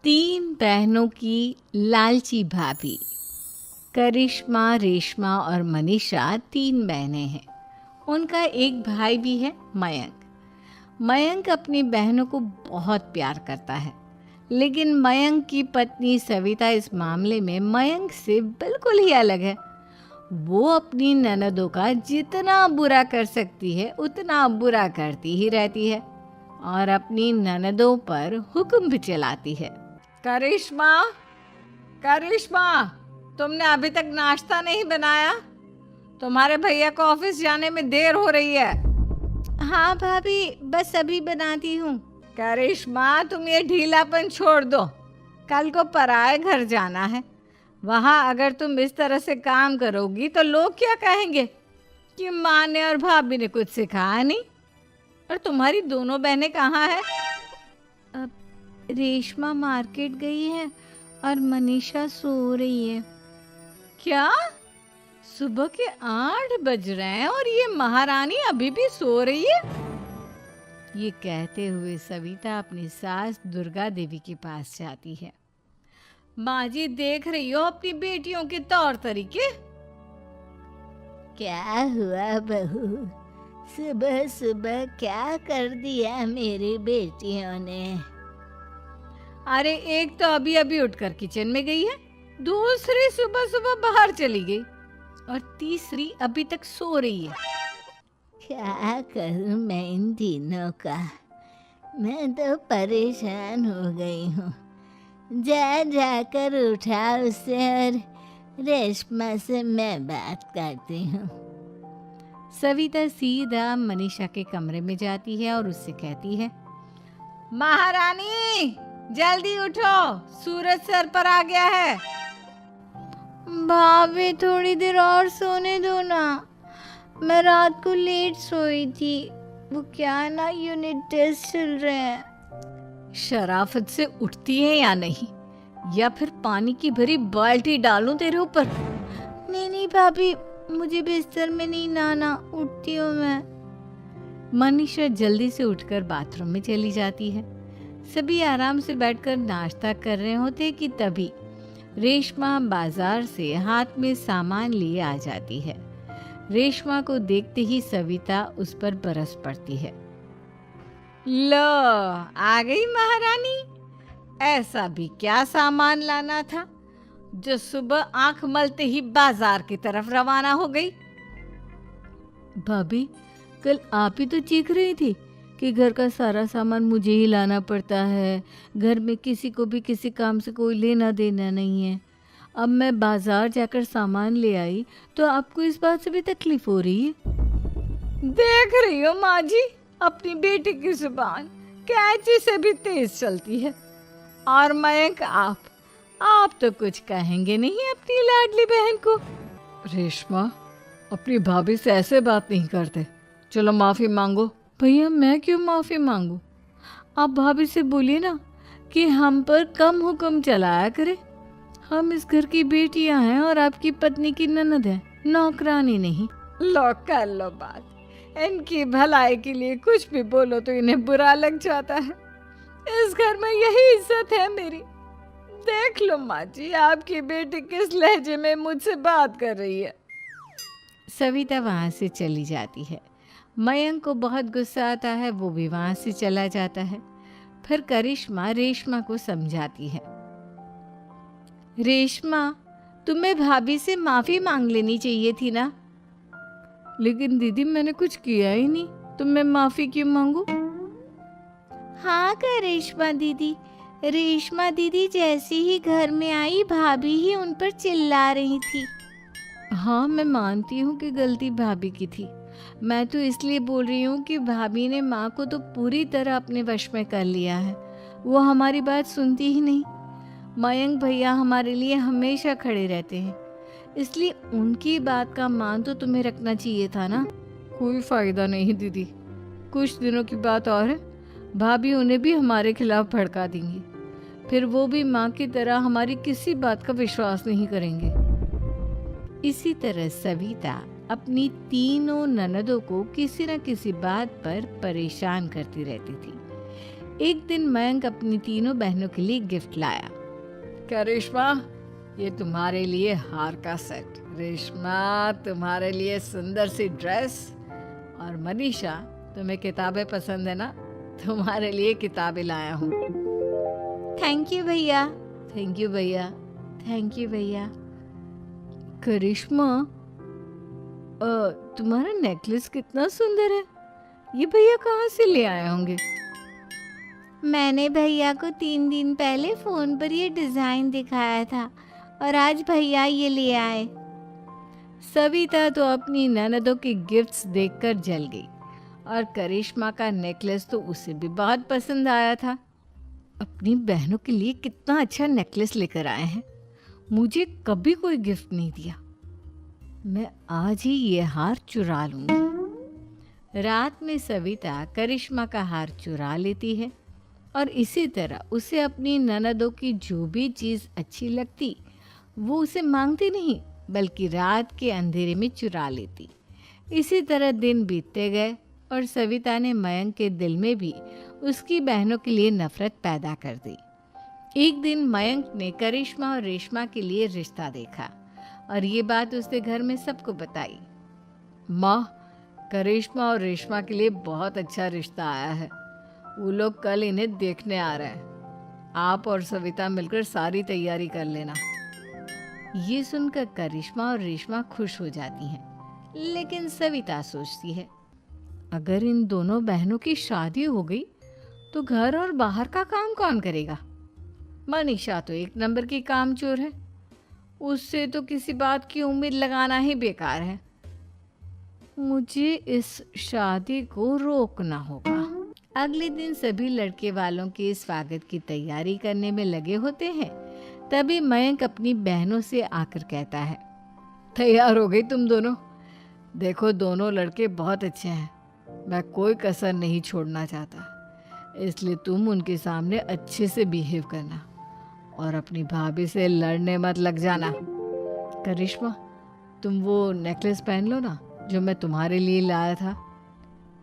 तीन बहनों की लालची भाभी। करिश्मा, रेशमा और मनीषा तीन बहनें हैं। उनका एक भाई भी है, मयंक। मयंक अपनी बहनों को बहुत प्यार करता है, लेकिन मयंक की पत्नी सविता इस मामले में मयंक से बिल्कुल ही अलग है। वो अपनी ननदों का जितना बुरा कर सकती है उतना बुरा करती ही रहती है और अपनी ननदों पर हुक्म भी चलाती है। करिश्मा, करिश्मा, तुमने अभी तक नाश्ता नहीं बनाया? तुम्हारे भैया को ऑफिस जाने में देर हो रही है। हाँ भाभी, बस अभी बनाती हूँ। करिश्मा, तुम ये ढीलापन छोड़ दो। कल को पराए घर जाना है। वहाँ अगर तुम इस तरह से काम करोगी तो लोग क्या कहेंगे कि माँ ने और भाभी ने कुछ सिखाया नहीं। और तुम्हारी दोनों बहनें कहाँ हैं? अब रेशमा मार्केट गई है और मनीषा सो रही है। क्या? सुबह के 8 बज रहे हैं और ये महारानी अभी भी सो रही है? ये कहते हुए सविता अपनी सास दुर्गा देवी के पास जाती है। माँ जी, देख रही हो अपनी बेटियों के तौर तरीके? क्या हुआ बहू? सुबह सुबह क्या कर दिया मेरी बेटियों ने? अरे, एक तो अभी अभी उठकर किचन में गई है, दूसरी सुबह सुबह बाहर चली गई और तीसरी अभी तक सो रही है। क्या करूं मैं इन तीनों का? मैं तो परेशान हो गई हूँ। जा जाकर उठा उससे और रेशमा से मैं बात करती हूँ। सविता सीधा मनीषा के कमरे में जाती है और उससे कहती है, महारानी जल्दी उठो, सूरज सर पर आ गया है। भाभी, थोड़ी देर और सोने दो ना, मैं रात को लेट सोई थी। वो क्या है ना, यूनिट टेस्ट चल रहे हैं। शराफत से उठती है या नहीं, या फिर पानी की भरी बाल्टी डालूं तेरे ऊपर? नहीं नहीं भाभी, मुझे बिस्तर में नहीं लाना, उठती हूँ मैं। मनीषा जल्दी से उठकर बाथरूम में चली जाती है। सभी आराम से बैठकर नाश्ता कर रहे होते कि तभी रेशमा बाजार से हाथ में सामान लिए आ जाती है। रेशमा को देखते ही सविता उस पर बरस पड़ती है। लो, आ गई महारानी। ऐसा भी क्या सामान लाना था जो सुबह आंख मलते ही बाजार की तरफ रवाना हो गई? भाभी, कल आप ही तो चीख रही थी कि घर का सारा सामान मुझे ही लाना पड़ता है, घर में किसी को भी किसी काम से कोई लेना देना नहीं है। अब मैं बाजार जाकर सामान ले आई तो आपको इस बात से भी तकलीफ हो रही है? देख रही हो माँ जी, अपनी बेटी की जुबान कैंची से भी तेज चलती है। और मयंक, आप तो कुछ कहेंगे नहीं अपनी लाडली बहन को? रेशमा, अपनी भाभी से ऐसे बात नहीं करते। चलो माफी मांगो। भैया, मैं क्यों माफी मांगू? आप भाभी से बोलिए ना कि हम पर कम हुक्म चलाया करे। हम इस घर की बेटियां हैं और आपकी पत्नी की ननद है, नौकरानी नहीं। लो, कर लो बात। इनकी भलाई के लिए कुछ भी बोलो तो इन्हें बुरा लग जाता है। इस घर में यही इज्जत है मेरी। देख लो माँ जी, आपकी बेटी किस लहजे में मुझसे बात कर रही है। सविता वहाँ से चली जाती है। मयंक को बहुत गुस्सा आता है, वो भी वहाँ से चला जाता है। फिर करिश्मा रेशमा को समझाती है। रेशमा, तुम्हें भाभी से माफी मांग लेनी चाहिए थी ना। लेकिन दीदी, मैंने कुछ किया ही नहीं, तो मैं माफी क्यों मांगू? हाँ करिश्मा दीदी, रेशमा दीदी जैसे ही घर में आई भाभी ही उन पर चिल्ला रही थी। हाँ, मैं मानती हूँ कि गलती भाभी की थी। मैं तो इसलिए बोल रही हूँ कि भाभी ने माँ को तो पूरी तरह अपने वश में कर लिया है। वो हमारी बात सुनती ही नहीं। मयंक भैया हमारे लिए हमेशा खड़े रहते हैं, इसलिए उनकी बात का मान तो तुम्हें रखना चाहिए था ना। कोई फायदा नहीं दीदी, कुछ दिनों की बात और है, भाभी उन्हें भी हमारे खिलाफ भड़का देंगी। फिर वो भी माँ की तरह हमारी किसी बात का विश्वास नहीं करेंगे। इसी तरह सविता अपनी तीनों ननदों को किसी न किसी बात पर परेशान करती रहती थी। एक दिन मयंक अपनी तीनों बहनों के लिए गिफ्ट लाया। करिश्मा, ये तुम्हारे लिए हार का सेट, रेशमा तुम्हारे लिए सुंदर सी ड्रेस, और मनीषा तुम्हें किताबें पसंद है ना, तुम्हारे लिए किताबें लाया हूँ। थैंक यू भैया। थैंक यू भैया। थैंक यू भैया। करिश्मा, तुम्हारा नेकलेस कितना सुंदर है, ये भैया कहाँ से ले आए होंगे? मैंने भैया को 3 दिन पहले फोन पर ये डिजाइन दिखाया था और आज भैया ये ले आए। सविता तो अपनी ननदों के गिफ्ट्स देखकर जल गई और करिश्मा का नेकलेस तो उसे भी बहुत पसंद आया था। अपनी बहनों के लिए कितना अच्छा नेकलेस लेकर आए हैं, मुझे कभी कोई गिफ्ट नहीं दिया। मैं आज ही ये हार चुरा लूंगी। रात में सविता करिश्मा का हार चुरा लेती है और इसी तरह उसे अपनी ननदों की जो भी चीज़ अच्छी लगती वो उसे मांगती नहीं, बल्कि रात के अंधेरे में चुरा लेती। इसी तरह दिन बीतते गए और सविता ने मयंक के दिल में भी उसकी बहनों के लिए नफरत पैदा कर दी। एक दिन मयंक ने करिश्मा और रेशमा के लिए रिश्ता देखा और ये बात उसने घर में सबको बताई। माँ, करिश्मा और रेशमा के लिए बहुत अच्छा रिश्ता आया है, वो लोग कल इन्हें देखने आ रहे हैं, आप और सविता मिलकर सारी तैयारी कर लेना। ये सुनकर करिश्मा और रेशमा खुश हो जाती हैं, लेकिन सविता सोचती है अगर इन दोनों बहनों की शादी हो गई तो घर और बाहर का काम कौन करेगा? मनीषा तो एक नंबर की कामचोर है, उससे तो किसी बात की उम्मीद लगाना ही बेकार है। मुझे इस शादी को रोकना होगा। अगले दिन सभी लड़के वालों के स्वागत की तैयारी करने में लगे होते हैं। तभी मयंक अपनी बहनों से आकर कहता है, तैयार हो गई तुम दोनों? देखो, दोनों लड़के बहुत अच्छे हैं, मैं कोई कसर नहीं छोड़ना चाहता, इसलिए तुम उनके सामने अच्छे से बिहेव करना और अपनी भाभी से लड़ने मत लग जाना। करिश्मा, तुम वो नेकलेस पहन लो ना जो मैं तुम्हारे लिए लाया था।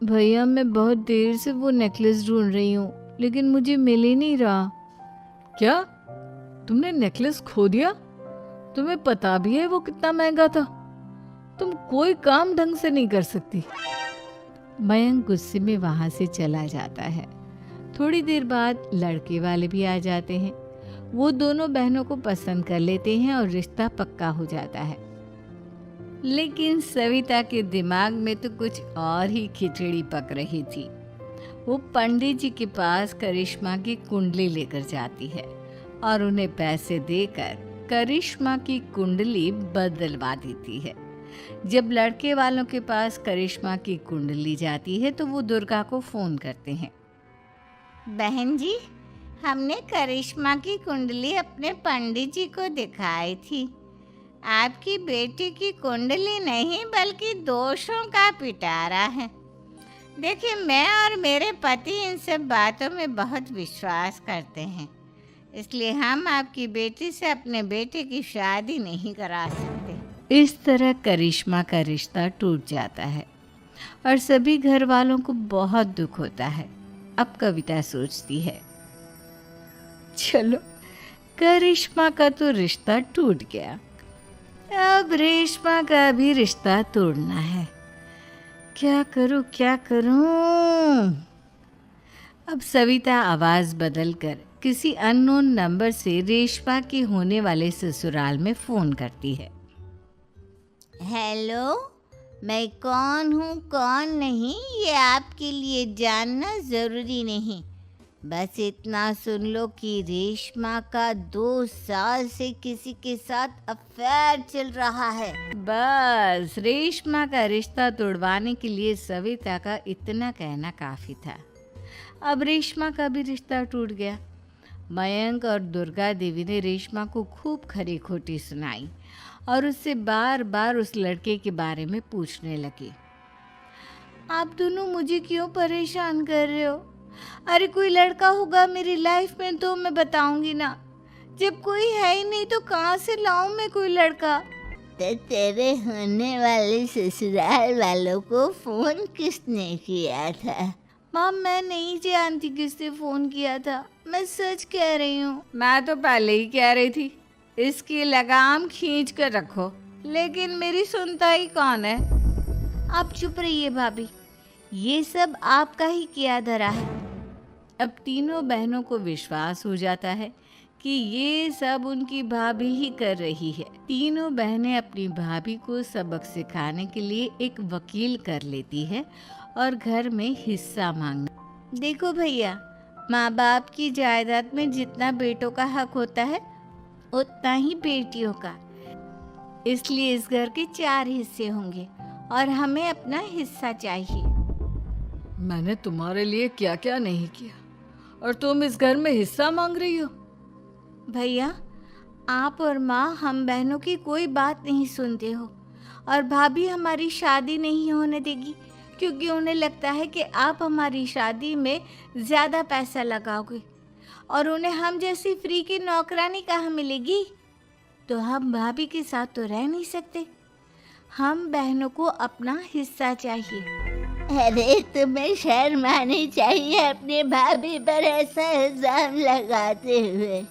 भैया, मैं बहुत देर से वो नेकलेस ढूंढ रही हूँ, लेकिन मुझे मिल ही नहीं रहा। क्या तुमने नेकलेस खो दिया? तुम्हें पता भी है वो कितना महंगा था? तुम कोई काम ढंग से नहीं कर सकती। मयंक गुस्से में वहां से चला जाता है। थोड़ी देर बाद लड़के वाले भी आ जाते हैं। वो दोनों बहनों को पसंद कर लेते हैं और रिश्ता पक्का हो जाता है। लेकिन सविता के दिमाग में तो कुछ और ही खिचड़ी पक रही थी। वो पंडित जी के पास करिश्मा की कुंडली लेकर जाती है और उन्हें पैसे देकर करिश्मा की कुंडली बदलवा देती है। जब लड़के वालों के पास करिश्मा की कुंडली जाती है तो वो दुर्गा को फोन करते हैं। बहन जी, हमने करिश्मा की कुंडली अपने पंडित जी को दिखाई थी। आपकी बेटी की कुंडली नहीं बल्कि दोषों का पिटारा है। देखिए, मैं और मेरे पति इन सब बातों में बहुत विश्वास करते हैं, इसलिए हम आपकी बेटी से अपने बेटे की शादी नहीं करा सकते। इस तरह करिश्मा का रिश्ता टूट जाता है और सभी घर वालों को बहुत दुख होता है। अब कविता सोचती है, चलो करिश्मा का तो रिश्ता टूट गया, अब रेशमा का भी रिश्ता तोड़ना है। क्या करूं क्या करूं? अब सविता आवाज बदलकर किसी अननोन नंबर से रेशमा के होने वाले ससुराल में फोन करती है। हेलो, मैं कौन हूँ कौन नहीं ये आपके लिए जानना ज़रूरी नहीं, बस इतना सुन लो कि रेशमा का 2 साल से किसी के साथ अफेयर चल रहा है। बस रेशमा का रिश्ता तोड़वाने के लिए सविता का इतना कहना काफी था। अब रेशमा का भी रिश्ता टूट गया। मयंक और दुर्गा देवी ने रेशमा को खूब खरी खोटी सुनाई और उससे बार बार उस लड़के के बारे में पूछने लगे। आप दोनों मुझे क्यों परेशान कर रहे हो? अरे कोई लड़का होगा मेरी लाइफ में तो मैं बताऊंगी ना, जब कोई है ही नहीं तो कहाँ से लाऊं मैं कोई लड़का? तो तेरे होने वाले ससुराल वालों को फोन किसने किया था? माँ मैं नहीं जानती किसने फ़ोन किया था, मैं सच कह रही हूँ। मैं तो पहले ही कह रही थी इसकी लगाम खींच कर रखो, लेकिन मेरी सुनता ही कौन है। आप चुप रहिए भाभी, ये सब आपका ही किया धरा है। अब तीनों बहनों को विश्वास हो जाता है कि ये सब उनकी भाभी ही कर रही है। तीनों बहनें अपनी भाभी को सबक सिखाने के लिए एक वकील कर लेती है और घर में हिस्सा मांगना। देखो भैया, माँ बाप की जायदाद में जितना बेटों का हक होता है उतना ही बेटियों का, इसलिए इस घर के 4 हिस्से होंगे और हमें अपना हिस्सा चाहिए। मैंने तुम्हारे लिए क्या क्या नहीं किया और तुम इस घर में हिस्सा मांग रही हो। भैया, आप और माँ हम बहनों की कोई बात नहीं सुनते हो, और भाभी हमारी शादी नहीं होने देगी क्योंकि उन्हें लगता है कि आप हमारी शादी में ज़्यादा पैसा लगाओगे और उन्हें हम जैसी फ्री की नौकरानी कहाँ मिलेगी। तो हम भाभी के साथ तो रह नहीं सकते, हम बहनों को अपना हिस्सा चाहिए। अरे तुम्हें शर्म आनी चाहिए अपनी भाभी पर ऐसा इल्जाम लगाते हुए।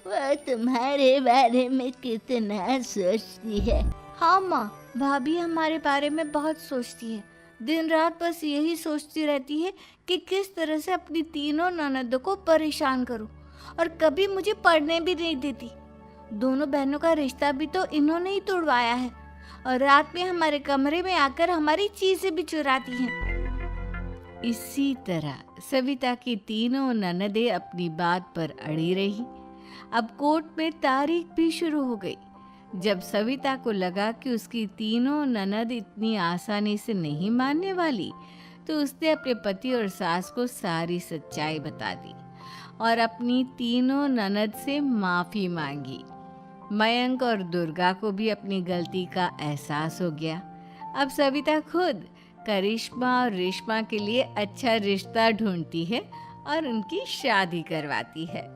वो तुम्हारे बारे में कितना सोचती है। हाँ माँ, भाभी हमारे बारे में बहुत सोचती है। दिन रात बस यही सोचती रहती है कि किस तरह से अपनी तीनों ननदों को परेशान करूं, और कभी मुझे पढ़ने भी नहीं देती। दोनों बहनों का रिश्ता भी तो इन्होंने ही तोड़वाया है, और रात में हमारे कमरे में आकर हमारी चीजें भी चुराती हैं। इसी तरह सविता की तीनों ननदें अपनी बात पर अड़ी रही। अब कोर्ट में तारीख भी शुरू हो गई। जब सविता को लगा कि उसकी तीनों ननद इतनी आसानी से नहीं मानने वाली, तो उसने अपने पति और सास को सारी सच्चाई बता दी और अपनी तीनों ननद से माफ़ी मांगी। मयंक और दुर्गा को भी अपनी गलती का एहसास हो गया। अब सविता खुद करिश्मा और रेशमा के लिए अच्छा रिश्ता ढूंढती है और उनकी शादी करवाती है।